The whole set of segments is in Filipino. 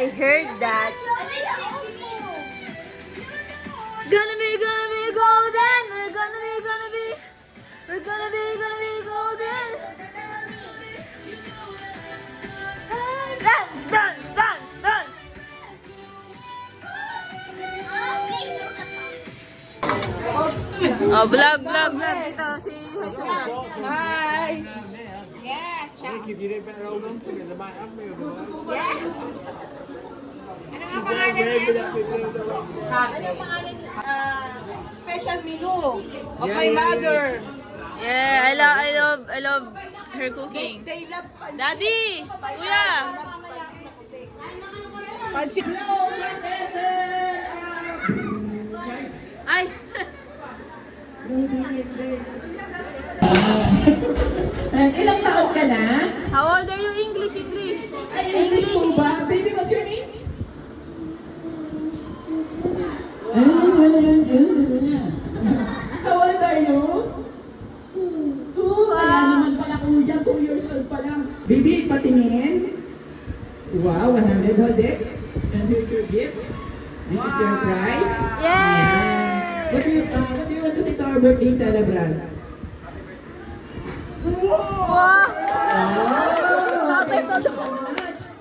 I heard that. Gonna be golden. We're gonna be golden. Dance, dance, dance, dance. Oh, vlog dito si Hi sa vlog. Hi! Yes, siya. Ik heb hier bij Roland voor de mij afmeten. Yeah. Ano nga pangalan niya? Ano pangalan niya? Special menu of my mother. Yeah, I love her cooking. They love Daddy, kuya. pansit. Ay. Ilang taon ka na? How old are you? English. Ay, English mo ba? Baby, what's your name? How old are you? Two. Kaya naman pala kuya, 2 years old pa lang. Baby, patingin. Wow, 100. Hold it. And here's your gift. This is your prize. Yay! What do you want to say to our birthday celebrant? Wow!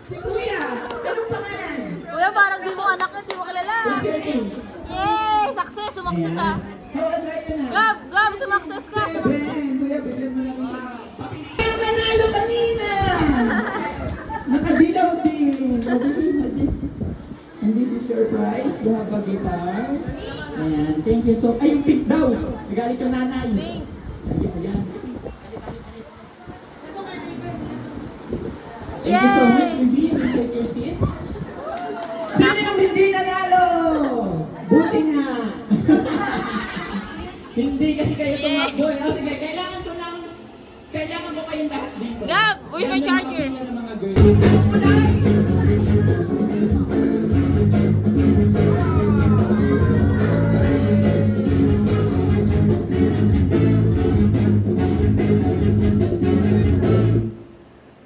Si Kuya, anong pangalan? Kuya, parang di mo anak yun, di mo kilala. What's your name? Yay! Success! Sumakses ah! How old are you na? Gab! Sumakses ka! Sumakses! Ben, Kuya, bigyan mo lang siya. Yung nanalo kanina! Nakadilaw din. Oh, baby, this. And this is your prize. You have a guitar. Ayan, thank you so. Ay, yung pink daw. Nagalit yung nanay. Pink. Ayan. Thank you so much, baby. You may take your seat. Sino yung hindi nanalo? Buti nga. Hindi kasi kayo tumakbo. Oh, sige, kailangan mo kayong lahat dito. Gab, where's my charger? Yan ang mga girls.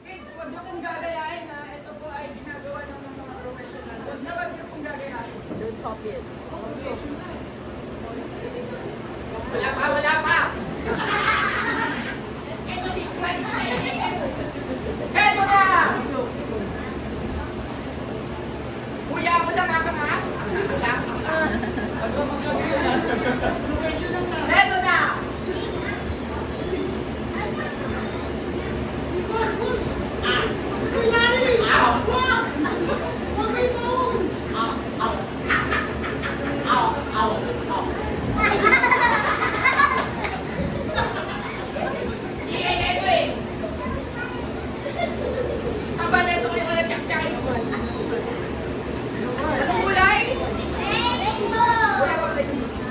Kids, huwag niyo pong gagayahin na ito po ay ginagawa ng mga professional. Huwag niyo pong gagayahin. Wala pa! Ito si Slide. Ito na! Kuya, wala ka ba nga? Wala ka ba? Ito na! Aba na ito kayo wala tsak-tsakin ko. Anong kulay? Wala pa tayo gusto.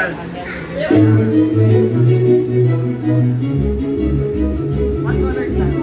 yan. What color is that?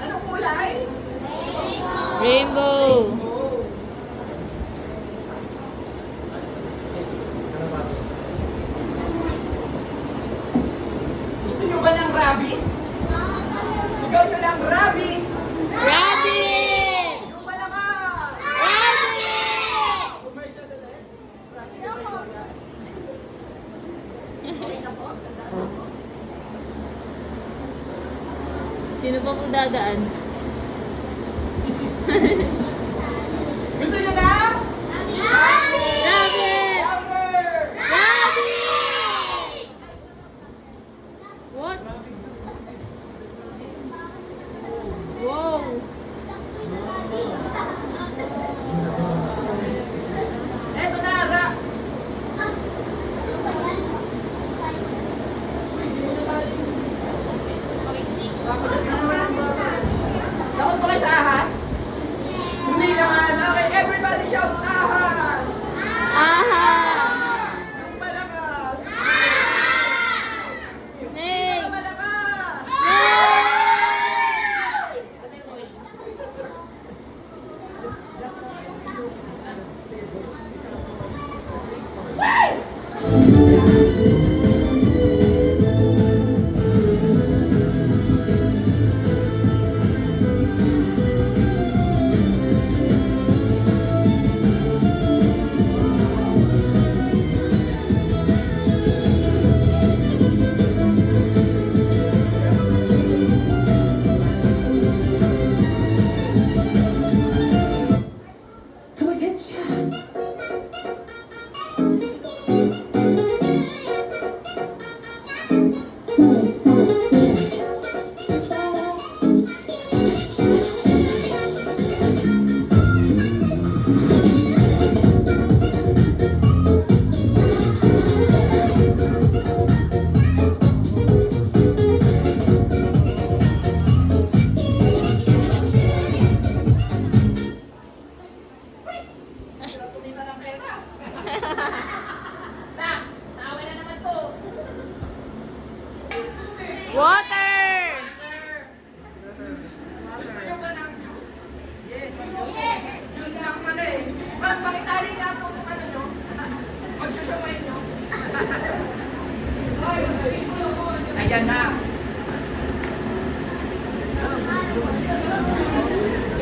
Anong kulay? Rainbow. Gusto nyo ba ng rabbit? Sigaw nyo lang, rabbit! Rabbit! Yung malakas! Rabbit! Commercial ulit. Sino pa po dadaan? Gusto nyo na? Rabbit! Louder! Rabbit! What? Wow! Eto na, ra! Takot ba kayo sa ahas? ng pera. Na, naaway na naman to. Water! Gusto nyo ba ng juice? Yes. Juice lang pala eh. Ma'am, pakitali na po kung ano nyo. Magsusumayin nyo. Ayan na.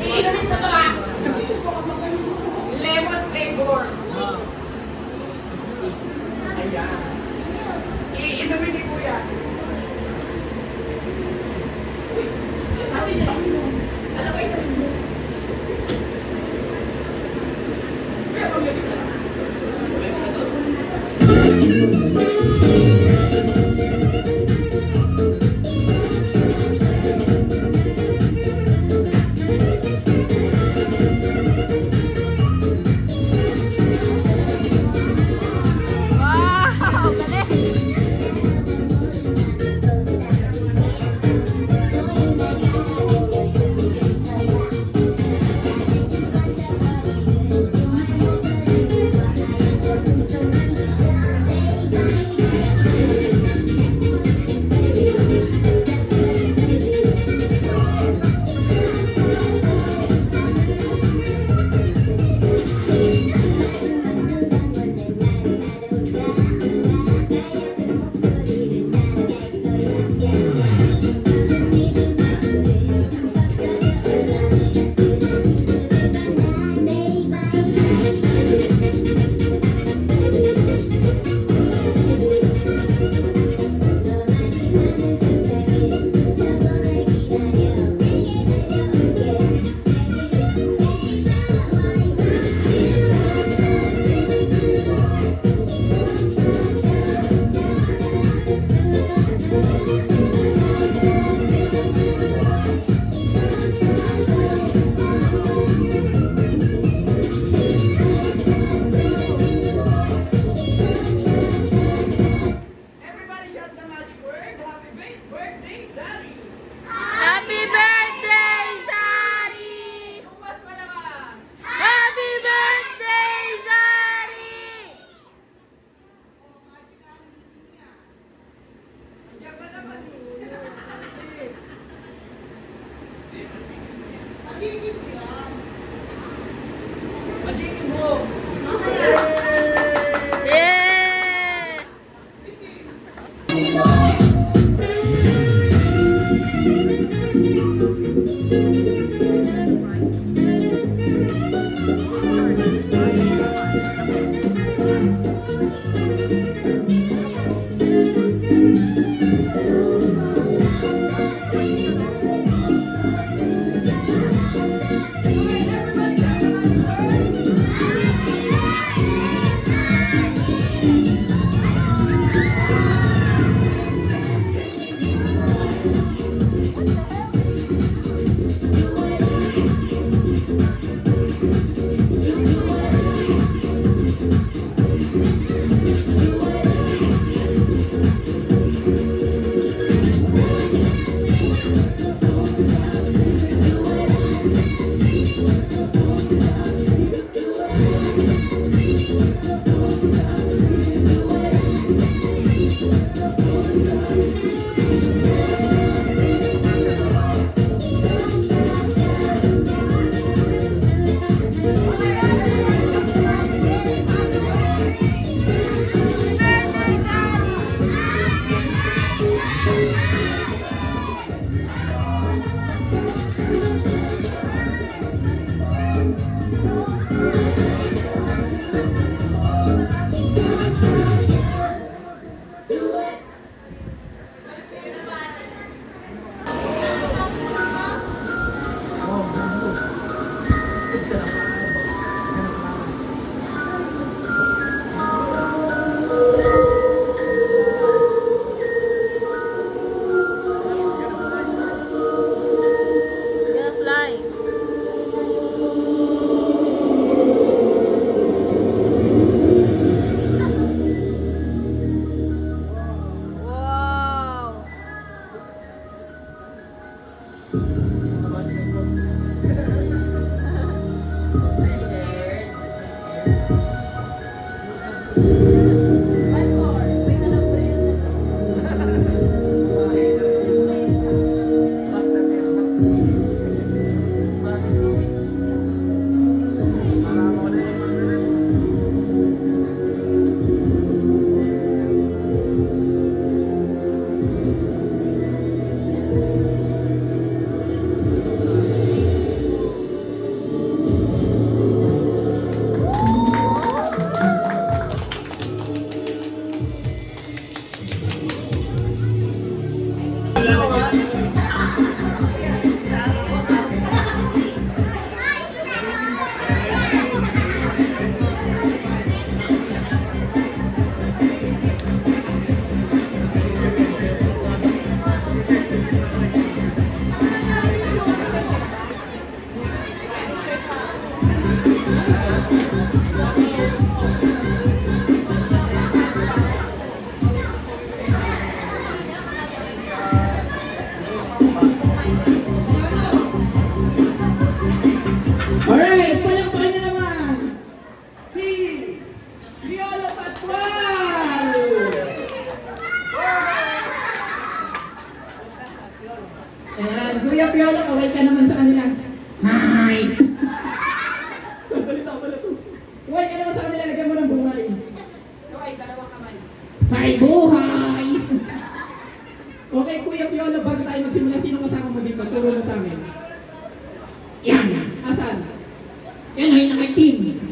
Iinumin mo to ha. Lemon flavor. Ayan. Iinumin ni Kuya. Ano ba inumin mo? Kuya, pag-music na lang. Wow! Galing! Everybody shout the magic word. Happy birthday, Zari. Happy birthday, Zari! Yung mas malakas. Happy birthday, Zari! Andiyan ka naman. Magiging mo. Yeah! Alright, palakpakan nyo naman si Piolo Pascual! Ayan, Kuya Piolo, okay ka naman sa kanila. Hi! Sasalita pala to. Okay ka naman sa kanila, lagyan mo ng buhay. Okay, dalawang kamay. Say buhay! Okay, Kuya Piolo, bago tayo magsimula, sino kasama mo dito? Turo mo sa amin. Yan! Asan? Yan ay naka-team.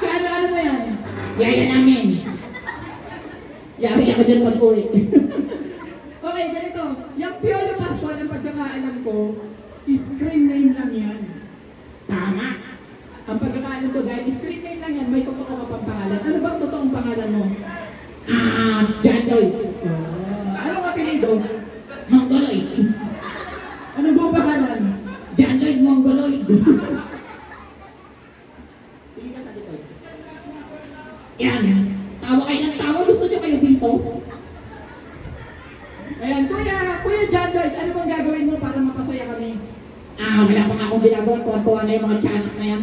Kaya ano mo yan? Yaya namin. Yari ako dyan pag-uwi. Okay, ganito. Yung Piolo Pascual, ang pagkakaalam ko, screen name lang yan. Tama. Ang pagkakaalam ko dahil screen name lang yan, may totoo ka pang pangalan. Ano bang totoong pangalan mo? John Lloyd. Anong apelido? Mongoloid. Ano ba pangalan? John Lloyd Mongoloid. Hindi ka sa likod. Yan. Tawa kayo ng tawa. Gusto nyo kayo dito? Ayan. Kuya John Lloyd, ano bang gagawin mo para mapasaya kami? Wala pa nga akong ginagawa. Tuwan-tuwa na yung mga tiyanak na yan.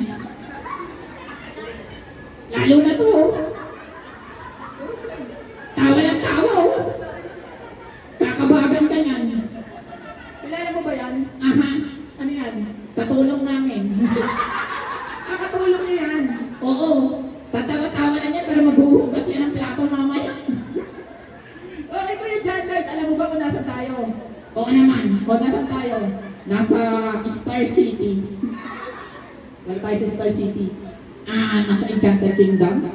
Lalo na to. Tawa ng tawa. Kakabagan ka niyan. Kilala mo ba yan? Aha. Ano yan? Katulong namin. Katulong niyo yan? Oo. Tatawa-tawa na niya pero maghuhugas yan ng plato mamaya. Okay, Kuya John Lloyd, alam mo ba kung nasa tayo? Oo naman. O, nasan tayo? Nasa Star City. Wala tayo sa Star City. Nasa Enchanted Kingdom?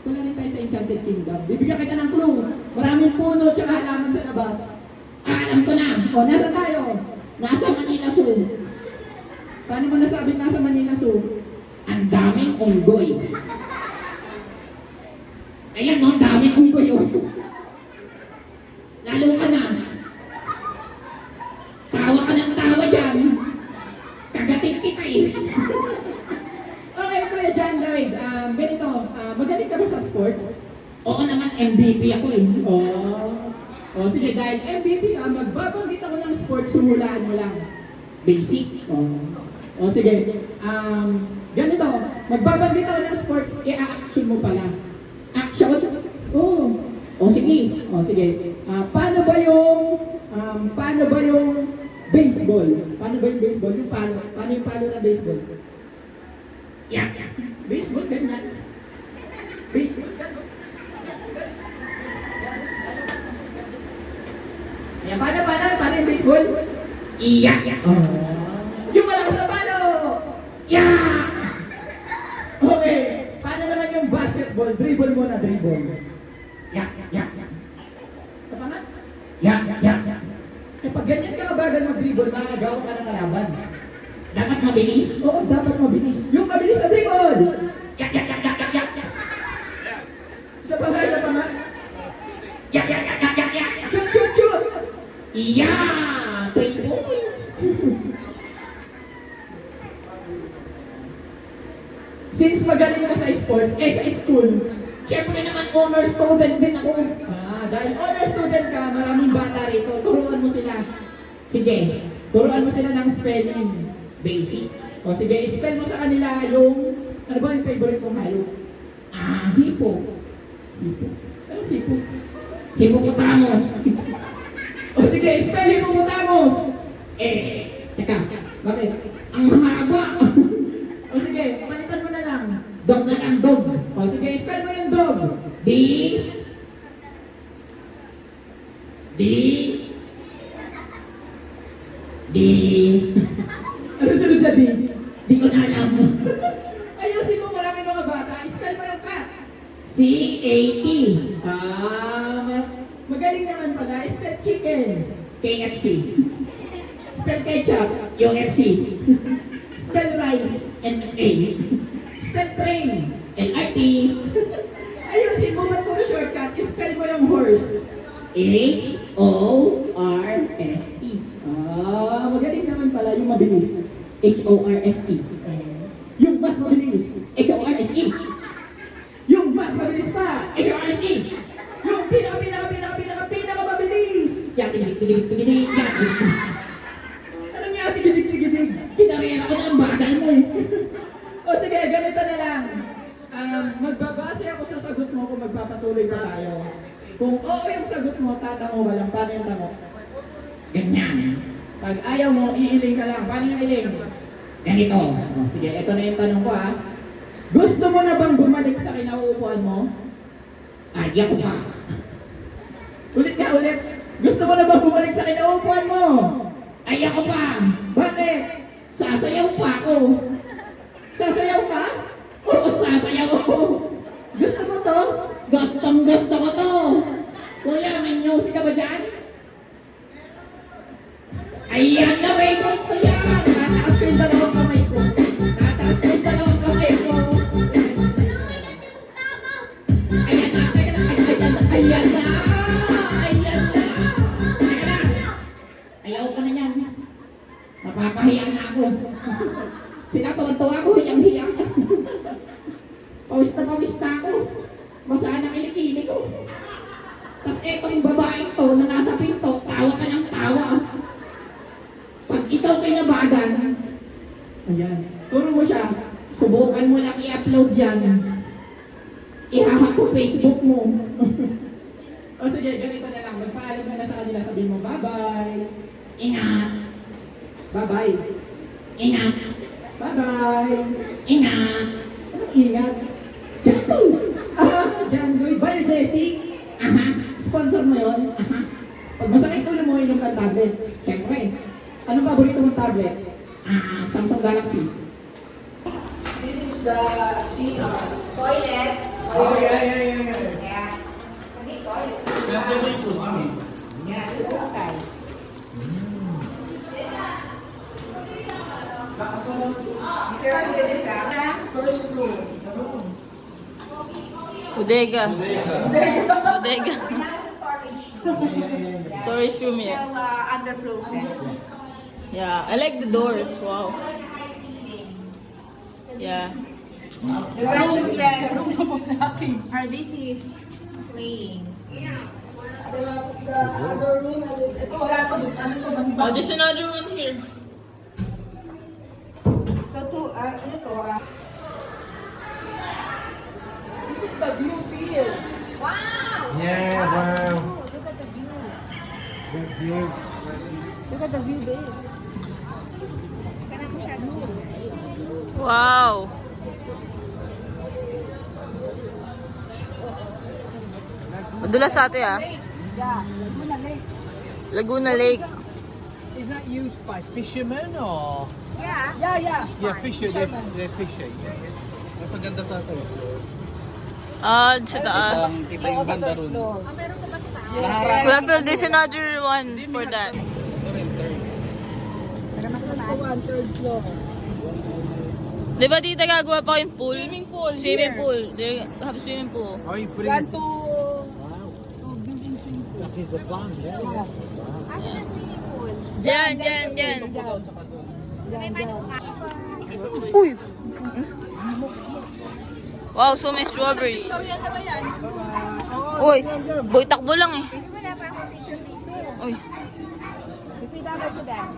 Wala rin tayo sa Enchanted Kingdom. Bibigyan kita ng clue. Maraming puno tsaka halaman sa labas. Alam ko na. O, nasa tayo? Nasa Manila Zoo. Paano mo nasabing nasa Manila Zoo? Ang daming unggoy. Ayan, no? Ang daming unggoy. Lalo ka na. Tawa ka ng tawa dyan. Kagating kita eh. Okay, Kuya John Lloyd. Ganito, magaling ka ba sa sports? Oo naman, MVP ako eh. Oh, sige, dahil MVP ka, magbabanggit ako ng sports, humulaan mo lang. Basic. Oh, sige. Ganito, magbabanggit ako ng sports, i-action mo pala. Action? Oo. Oh, sige. Oh, sige. Paano ba yung baseball? Paano ba yung baseball? Yung palo. Paano yung palo ng baseball? Yeah. Baseball, ganyan. Baseball, ganyan. Ayan, paano yung baseball? Iya. Yung malakas na palo! Yeah! Okay. Paano naman yung basketball? Dribble mo na, dribble. Yeah. Sa pa nga? Yeah. Eh, pag ganyan ka kabagal mag-dribble, makakagawa ka ng kalaban. Dapat mabilis? Oo, dapat mabilis. Yung mabilis na dribble! Yeah. Sa pa nga? Yeah. Shoot! Yeah! 3 points! Since magaling ka sa sports, sa school, syempre naman honor student din ako. Dahil honor student ka, maraming bata rito, turuan mo sila. Sige, turuan mo sila ng spelling. Basic. O sige, spell mo sa kanila yung, ano ba yung favorite mong hayop? Hipo. Hipo? Anong hipo? Hippopotamus. O sige, spell hippopotamus. Teka, bakit? Ang haba. O sige, palitan mo na lang. Dog na lang, dog. O sige, spell mo yung dog. D. Ano sunod sa D? Di ko na alam. Ayusin mo, marami mga bata. Spell mo yung cat. C-A-T. Magaling naman pala. Spell chicken. KFC. Spell ketchup. Yung FC. Spell rice. N-A. Spell train. L-I-T. Ayusin mo, ba't puro shortcut? Spell mo yung horse. H-O-R-S-E. Magaling naman pala yung mabilis. H-O-R-S-E. Yung mas mabilis. H-O-R-S-E. Yung mas mabilis pa. H-O-R-S-E. Yung pinaka mabilis. Yan, pigilig. Yan. Anong nga pigilig? Pinarera ko na ang bagal mo eh. O sige, ganito na lang. Magbabase ako sa sagot mo kung magpapatuloy pa tayo. Kung oo yung sagot mo, tatango ka lang. Paano yung tango? Ganyan. Pag ayaw mo, iiling ka lang. Paano yung iling? Ganito. O, sige, ito na yung tanong ko ha. Gusto mo na bang bumalik sa kinauupuan mo? Ayaw pa. Ulit. Gusto mo na bang bumalik sa kinauupuan mo? Ayaw pa. Bakit? Sasayaw pa ako. Sasayaw ka? Oo, sasayaw ako. Gusto mo to? Gusto ko to. Kuya, may music ka ba dyan? Ayan na, may gusto yan. Tataas ko yung dalawang kamay ko. Ayan na. Ayaw ko na yan. Napapahiyan na ako. Sila tuwan-tuwa ako, hiyang-hiyang. Pawis na ako. Masaan ang kilikili ko. Tapos etong babaeng to na nasa pinto, tawa ka ng tawa. Pag ikaw kinabagan, ayan, turo mo siya, subukan mo lang i-upload yan. Ihahak ko Facebook mo. O sige, ganito na lang. Magpaalam ka na sa kanila, sabihin mo, bye-bye. Ingat. Bye-bye. Ingat. Bye-bye. Ingat. Anong ingat? Jangoy. Jangoy. Bye, Jessie. Sponsor mo yun? Pag masakit ulo mo, inom ka tablet. Siyempre. Anong paborito mong tablet? Samsung Galaxy. This is the CR. Toilet. Oh, yeah. Yeah. Sabi toilet. Yeah, full size. If you're good is first floor. Bodega. Now it's a storage. Storage room, yeah. Still under process. Yeah, I like the doors. Wow. Yeah. The grandchildren are busy playing. The other room, ito wala to. Ano to? Oh, there's another one here. So ano to? This is the blue field. Wow! Yeah, wow. Look at the view. Good view. Look at the view, babe. Kana ko siya doon. Wow. Madulas sa ate ah. Yeah, Laguna Lake. Laguna Lake. Is that used by fishermen or? Yeah. Yeah. Yeah, they're fishing. Mas ang ganda sa ito. Sa taas. Kita yung banda ron. Oh, meron ko ba sa taas? Well, there's another one for that. Ito rin, third. Pero mas So mataas. third floor. Di ba dito gagawa pa yung pool? Swimming pool Swimming here. pool. They have swimming pool. Oh, you put Yan it. to Wow. building swimming pool. This is the plan, yeah. Asa na swimming pool? Diyan. Sa may panuka. Uy! Wow, so may strawberries. Yan na ba yan? Uy, boy takbo lang eh. Wala pa akong picture dito. Uy. Gusto ibabay ko dahil.